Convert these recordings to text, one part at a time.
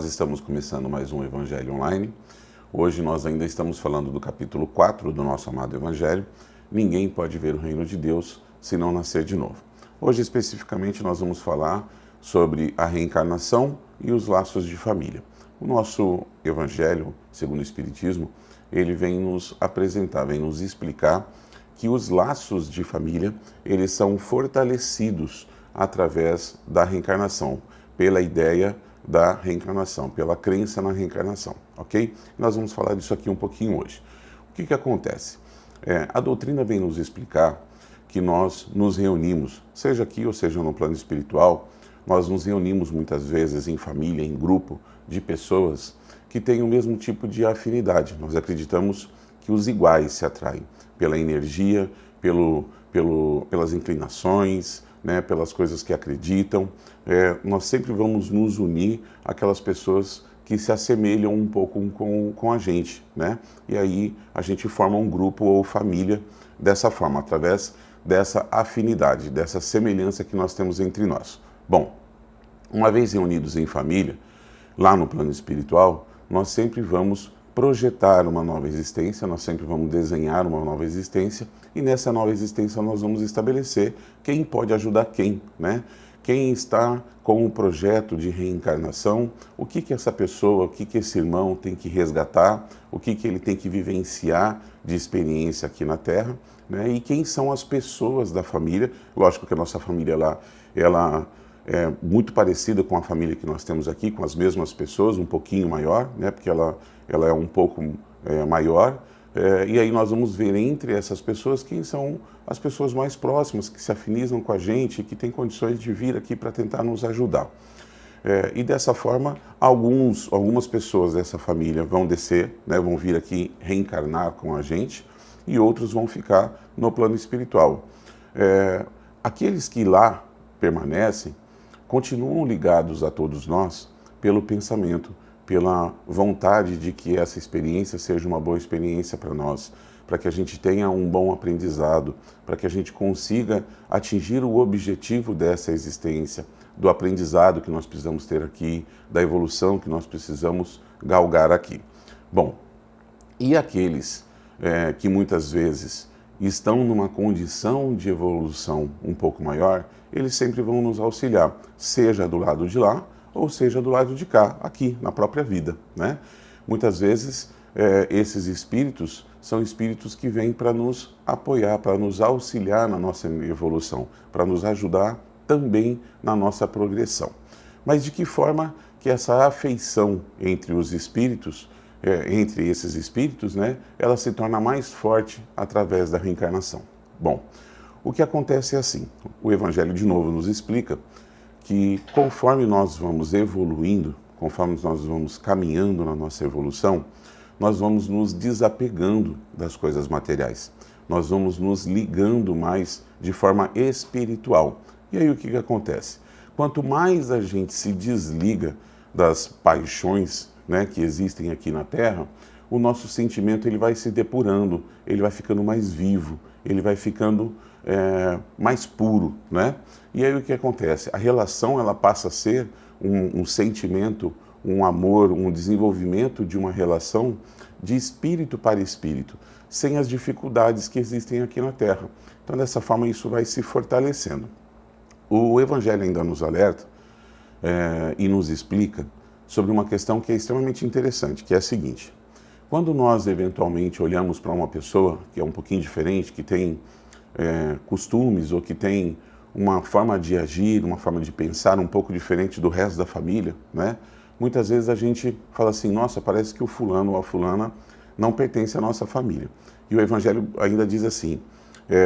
estamos começando mais um Evangelho Online. Hoje nós ainda estamos falando do capítulo 4 do nosso amado Evangelho. Ninguém pode ver o reino de Deus se não nascer de novo. Hoje especificamente nós vamos falar sobre a reencarnação e os laços de família. O nosso Evangelho, segundo o Espiritismo, ele vem nos apresentar, vem nos explicar que os laços de família, eles são fortalecidos através da reencarnação, pela ideia da reencarnação, pela crença na reencarnação, ok? Nós vamos falar disso aqui um pouquinho hoje. O que acontece? A doutrina vem nos explicar que nós nos reunimos, seja aqui ou seja no plano espiritual, nós nos reunimos muitas vezes em família, em grupo de pessoas que têm o mesmo tipo de afinidade. Nós acreditamos que os iguais se atraem pela energia, pelas inclinações, né, pelas coisas que acreditam. Nós sempre vamos nos unir àquelas pessoas que se assemelham um pouco com a gente, né? E aí a gente forma um grupo ou família dessa forma, através dessa afinidade, dessa semelhança que nós temos entre nós. Bom, uma vez reunidos em família, lá no plano espiritual, nós sempre vamos projetar uma nova existência, nós sempre vamos desenhar uma nova existência e nessa nova existência nós vamos estabelecer quem pode ajudar quem, né? Quem está com o projeto de reencarnação, o que essa pessoa, o que esse irmão tem que resgatar, o que ele tem que vivenciar de experiência aqui na Terra, né? E quem são as pessoas da família. Lógico que a nossa família lá, ela é muito parecida com a família que nós temos aqui, com as mesmas pessoas, um pouquinho maior, né? Porque ela é um pouco maior, e aí nós vamos ver entre essas pessoas quem são as pessoas mais próximas, que se afinizam com a gente, que têm condições de vir aqui para tentar nos ajudar. E dessa forma, algumas pessoas dessa família vão descer, né, vão vir aqui reencarnar com a gente, e outros vão ficar no plano espiritual. Aqueles que lá permanecem, continuam ligados a todos nós pelo pensamento, pela vontade de que essa experiência seja uma boa experiência para nós, para que a gente tenha um bom aprendizado, para que a gente consiga atingir o objetivo dessa existência, do aprendizado que nós precisamos ter aqui, da evolução que nós precisamos galgar aqui. Bom, e aqueles que muitas vezes estão numa condição de evolução um pouco maior, eles sempre vão nos auxiliar, seja do lado de lá, ou seja do lado de cá, aqui, na própria vida, né? Muitas vezes, esses espíritos são espíritos que vêm para nos apoiar, para nos auxiliar na nossa evolução, para nos ajudar também na nossa progressão. Mas de que forma que essa afeição entre os espíritos, entre esses espíritos, né, ela se torna mais forte através da reencarnação? Bom, o que acontece é assim, o Evangelho de novo nos explica que conforme nós vamos evoluindo, conforme nós vamos caminhando na nossa evolução, nós vamos nos desapegando das coisas materiais. Nós vamos nos ligando mais de forma espiritual. E aí o que acontece? Quanto mais a gente se desliga das paixões, né, que existem aqui na Terra, o nosso sentimento ele vai se depurando, ele vai ficando mais vivo, ele vai ficando mais puro, né? E aí o que acontece? A relação ela passa a ser um sentimento, um amor, um desenvolvimento de uma relação de espírito para espírito, sem as dificuldades que existem aqui na Terra. Então, dessa forma, isso vai se fortalecendo. O Evangelho ainda nos alerta e nos explica sobre uma questão que é extremamente interessante, que é a seguinte: quando nós eventualmente olhamos para uma pessoa que é um pouquinho diferente, que tem costumes ou que tem uma forma de agir, uma forma de pensar um pouco diferente do resto da família, né? Muitas vezes a gente fala assim, nossa, parece que o fulano ou a fulana não pertence à nossa família. E o Evangelho ainda diz assim,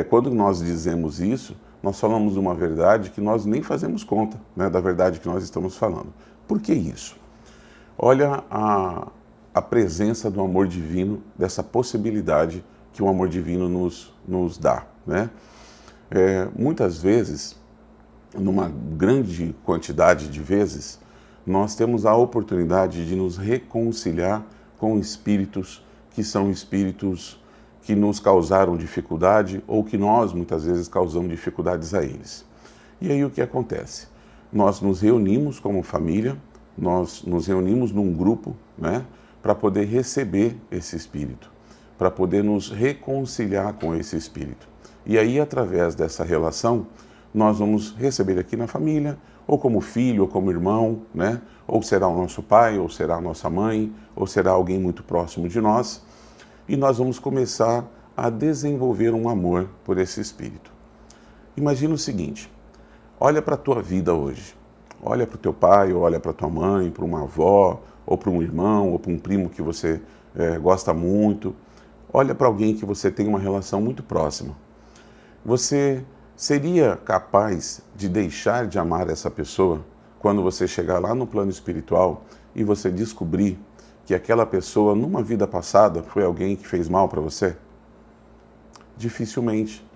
quando nós dizemos isso, nós falamos uma verdade que nós nem fazemos conta, né, da verdade que nós estamos falando. Por que isso? Olha a presença do amor divino, dessa possibilidade que o amor divino nos dá, né? Muitas vezes, numa grande quantidade de vezes, nós temos a oportunidade de nos reconciliar com espíritos que são espíritos que nos causaram dificuldade ou que nós muitas vezes causamos dificuldades a eles. E aí o que acontece? Nós nos reunimos como família nós nos reunimos num grupo, né, para poder receber esse Espírito, para poder nos reconciliar com esse Espírito. E aí, através dessa relação, nós vamos receber aqui na família, ou como filho, ou como irmão, né? Ou será o nosso pai, ou será a nossa mãe, ou será alguém muito próximo de nós, e nós vamos começar a desenvolver um amor por esse Espírito. Imagina o seguinte, olha para a tua vida hoje, olha para o teu pai, ou olha para a tua mãe, para uma avó, ou para um irmão, ou para um primo que você gosta muito, olha para alguém que você tem uma relação muito próxima. Você seria capaz de deixar de amar essa pessoa quando você chegar lá no plano espiritual e você descobrir que aquela pessoa, numa vida passada, foi alguém que fez mal para você? Dificilmente.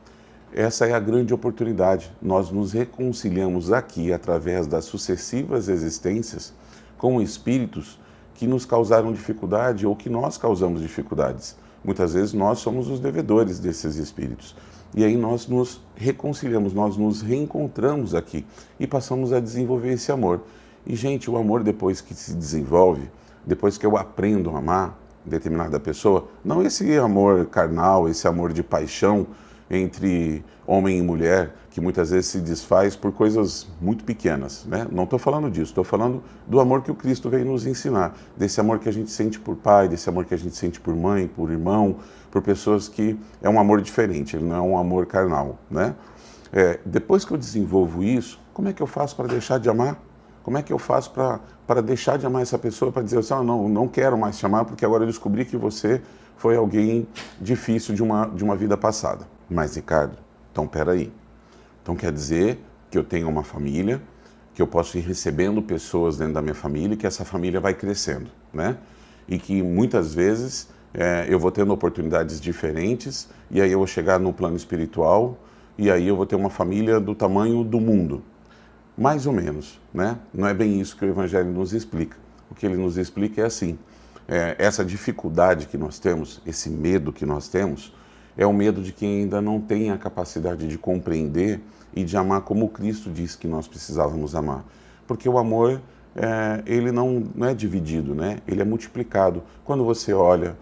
Essa é a grande oportunidade. Nós nos reconciliamos aqui através das sucessivas existências com espíritos que nos causaram dificuldade ou que nós causamos dificuldades. Muitas vezes nós somos os devedores desses espíritos. E aí nós nos reconciliamos, nós nos reencontramos aqui e passamos a desenvolver esse amor. E, gente, o amor depois que se desenvolve, depois que eu aprendo a amar determinada pessoa, não esse amor carnal, esse amor de paixão entre homem e mulher, que muitas vezes se desfaz por coisas muito pequenas, né? Não estou falando disso, estou falando do amor que o Cristo veio nos ensinar, desse amor que a gente sente por pai, desse amor que a gente sente por mãe, por irmão, por pessoas que é um amor diferente, ele não é um amor carnal, né? Depois que eu desenvolvo isso, como é que eu faço para deixar de amar? Como é que eu faço para deixar de amar essa pessoa, para dizer assim, não quero mais te amar, porque agora eu descobri que você foi alguém difícil de uma vida passada. Mas, Ricardo, então peraí. Então quer dizer que eu tenho uma família, que eu posso ir recebendo pessoas dentro da minha família e que essa família vai crescendo, né? E que muitas vezes eu vou tendo oportunidades diferentes e aí eu vou chegar no plano espiritual e aí eu vou ter uma família do tamanho do mundo. Mais ou menos, né? Não é bem isso que o Evangelho nos explica. O que ele nos explica é assim, essa dificuldade que nós temos, esse medo que nós temos, é o medo de quem ainda não tem a capacidade de compreender e de amar como Cristo disse que nós precisávamos amar. Porque o amor, ele não é dividido, né? Ele é multiplicado. Quando você olha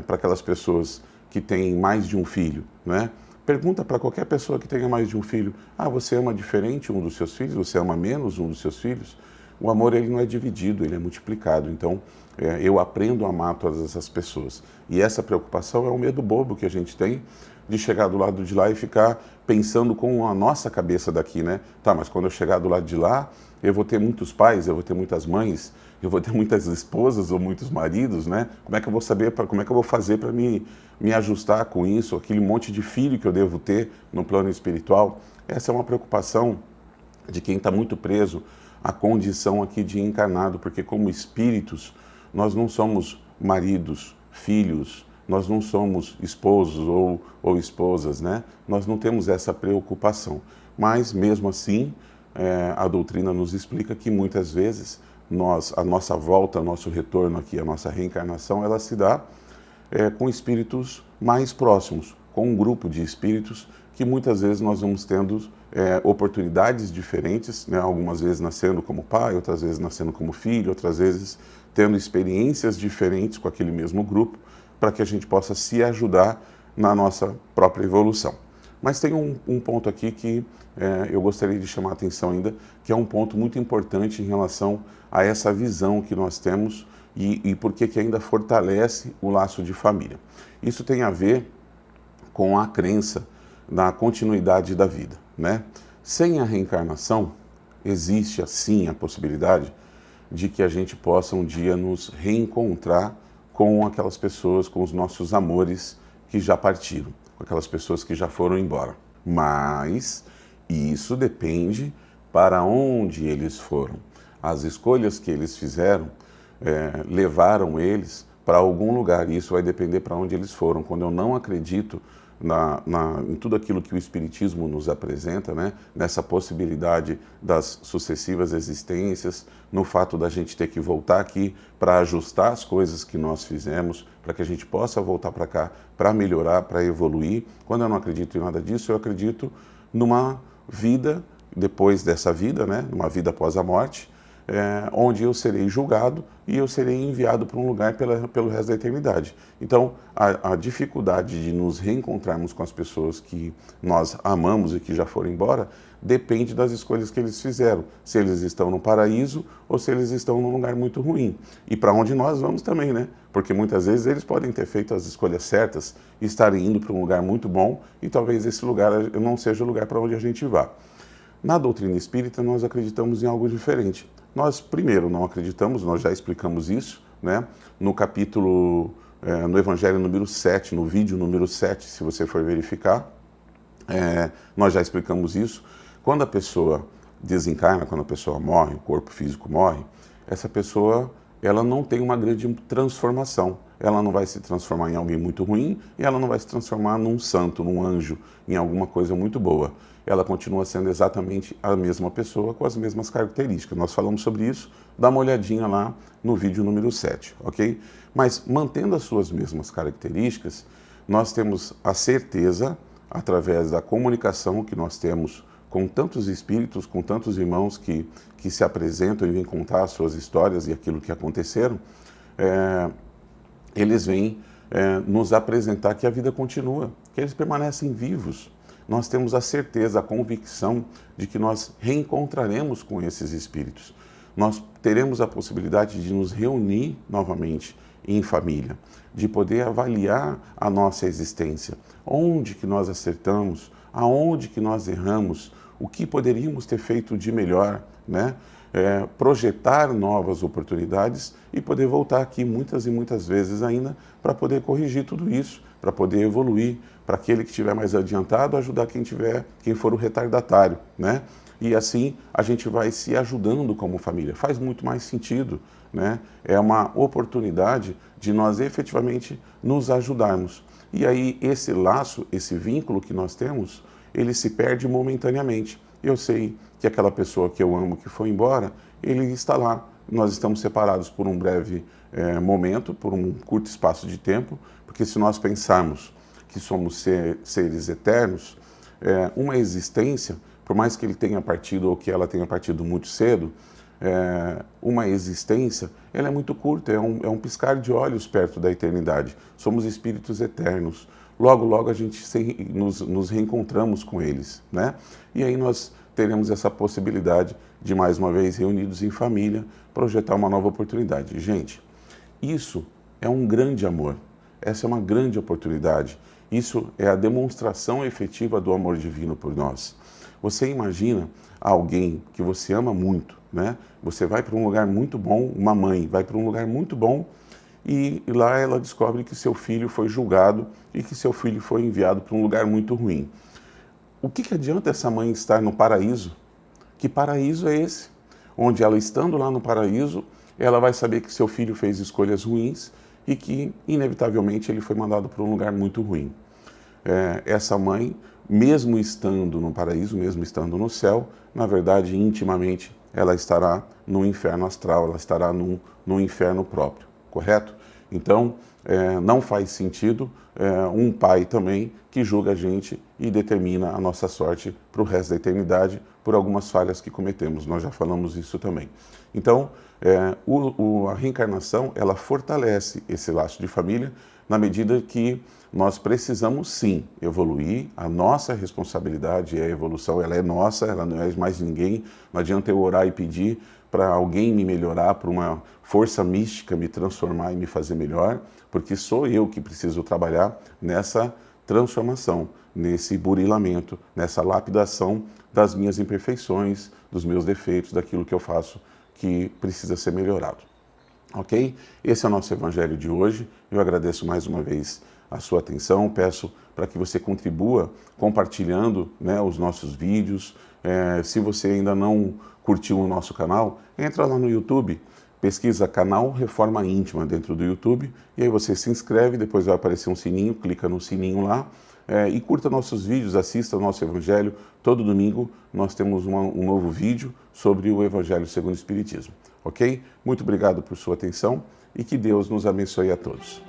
para aquelas pessoas que têm mais de um filho, né? Pergunta para qualquer pessoa que tenha mais de um filho, você ama diferente um dos seus filhos? Você ama menos um dos seus filhos? O amor, ele não é dividido, ele é multiplicado. Então, eu aprendo a amar todas essas pessoas. E essa preocupação é o medo bobo que a gente tem de chegar do lado de lá e ficar pensando com a nossa cabeça daqui, né? Tá, mas quando eu chegar do lado de lá, eu vou ter muitos pais, eu vou ter muitas mães, eu vou ter muitas esposas ou muitos maridos, né? Como é que eu vou saber, como é que eu vou fazer para me ajustar com isso, aquele monte de filho que eu devo ter no plano espiritual? Essa é uma preocupação de quem está muito preso à condição aqui de encarnado, porque como espíritos, nós não somos maridos, filhos, nós não somos esposos ou esposas, né? Nós não temos essa preocupação. Mas, mesmo assim, a doutrina nos explica que muitas vezes a nossa volta, nosso retorno aqui, a nossa reencarnação, ela se dá com espíritos mais próximos, com um grupo de espíritos que muitas vezes nós vamos tendo oportunidades diferentes, né? Algumas vezes nascendo como pai, outras vezes nascendo como filho, outras vezes tendo experiências diferentes com aquele mesmo grupo, para que a gente possa se ajudar na nossa própria evolução. Mas tem um ponto aqui que eu gostaria de chamar a atenção ainda, que é um ponto muito importante em relação a essa visão que nós temos e por que ainda fortalece o laço de família. Isso tem a ver com a crença na continuidade da vida, né? Sem a reencarnação, existe assim a possibilidade de que a gente possa um dia nos reencontrar com aquelas pessoas, com os nossos amores que já partiram, com aquelas pessoas que já foram embora. Mas isso depende para onde eles foram. As escolhas que eles fizeram levaram eles para algum lugar, e isso vai depender para onde eles foram. Quando eu não acredito em tudo aquilo que o Espiritismo nos apresenta, né? Nessa possibilidade das sucessivas existências, no fato da gente ter que voltar aqui para ajustar as coisas que nós fizemos, para que a gente possa voltar para cá, para melhorar, para evoluir. Quando eu não acredito em nada disso, eu acredito numa vida depois dessa vida, né? Numa vida após a morte, onde eu serei julgado e eu serei enviado para um lugar pelo resto da eternidade. Então, a dificuldade de nos reencontrarmos com as pessoas que nós amamos e que já foram embora depende das escolhas que eles fizeram, se eles estão no paraíso ou se eles estão num lugar muito ruim. E para onde nós vamos também, né? Porque muitas vezes eles podem ter feito as escolhas certas e estarem indo para um lugar muito bom e talvez esse lugar não seja o lugar para onde a gente vá. Na doutrina espírita, nós acreditamos em algo diferente. Nós, primeiro, não acreditamos, nós já explicamos isso, né? No capítulo, no Evangelho número 7, no vídeo número 7, se você for verificar, nós já explicamos isso. Quando a pessoa desencarna, quando a pessoa morre, o corpo físico morre, essa pessoa ela não tem uma grande transformação. Ela não vai se transformar em alguém muito ruim e ela não vai se transformar num santo, num anjo, em alguma coisa muito boa. Ela continua sendo exatamente a mesma pessoa com as mesmas características. Nós falamos sobre isso, dá uma olhadinha lá no vídeo número 7, ok? Mas mantendo as suas mesmas características, nós temos a certeza, através da comunicação que nós temos com tantos espíritos, com tantos irmãos que se apresentam e vêm contar as suas histórias e aquilo que aconteceram, eles vêm nos apresentar que a vida continua, que eles permanecem vivos. Nós temos a certeza, a convicção de que nós reencontraremos com esses espíritos. Nós teremos a possibilidade de nos reunir novamente em família, de poder avaliar a nossa existência, onde que nós acertamos, aonde que nós erramos, o que poderíamos ter feito de melhor, né? Projetar novas oportunidades e poder voltar aqui muitas e muitas vezes ainda para poder corrigir tudo isso, para poder evoluir, para aquele que estiver mais adiantado ajudar quem for o retardatário, né? E assim a gente vai se ajudando como família. Faz muito mais sentido, né? É uma oportunidade de nós efetivamente nos ajudarmos. E aí esse laço, esse vínculo que nós temos, ele se perde momentaneamente. Eu sei que aquela pessoa que eu amo, que foi embora, ele está lá. Nós estamos separados por um breve momento, por um curto espaço de tempo, porque se nós pensarmos que somos seres eternos, uma existência, por mais que ele tenha partido ou que ela tenha partido muito cedo, uma existência, ela é muito curta, é um piscar de olhos perto da eternidade. Somos espíritos eternos. Logo, logo a gente nos reencontramos com eles, né? E aí nós teremos essa possibilidade de, mais uma vez, reunidos em família, projetar uma nova oportunidade. Gente, isso é um grande amor, essa é uma grande oportunidade. Isso é a demonstração efetiva do amor divino por nós. Você imagina alguém que você ama muito, né? Você vai para um lugar muito bom, uma mãe vai para um lugar muito bom e lá ela descobre que seu filho foi julgado e que seu filho foi enviado para um lugar muito ruim. O que adianta essa mãe estar no paraíso? Que paraíso é esse? Onde ela, estando lá no paraíso, ela vai saber que seu filho fez escolhas ruins e que, inevitavelmente, ele foi mandado para um lugar muito ruim. Essa mãe, mesmo estando no paraíso, mesmo estando no céu, na verdade, intimamente, ela estará no inferno astral, ela estará no inferno próprio, correto? Então, não faz sentido um pai também que julga a gente e determina a nossa sorte para o resto da eternidade por algumas falhas que cometemos. Nós já falamos isso também. Então, a reencarnação, ela fortalece esse laço de família na medida que nós precisamos sim evoluir. A nossa responsabilidade é a evolução, ela é nossa, ela não é mais de ninguém. Não adianta eu orar e pedir para alguém me melhorar, para uma força mística me transformar e me fazer melhor, porque sou eu que preciso trabalhar nessa transformação, nesse burilamento, nessa lapidação das minhas imperfeições, dos meus defeitos, daquilo que eu faço que precisa ser melhorado. Ok? Esse é o nosso evangelho de hoje. Eu agradeço mais uma vez a sua atenção, peço para que você contribua compartilhando, né, os nossos vídeos. Se você ainda não curtiu o nosso canal, entra lá no YouTube, pesquisa canal Reforma Íntima dentro do YouTube, e aí você se inscreve, depois vai aparecer um sininho, clica no sininho lá, e curta nossos vídeos, assista o nosso Evangelho. Todo domingo nós temos um novo vídeo sobre o Evangelho segundo o Espiritismo, ok? Muito obrigado por sua atenção e que Deus nos abençoe a todos.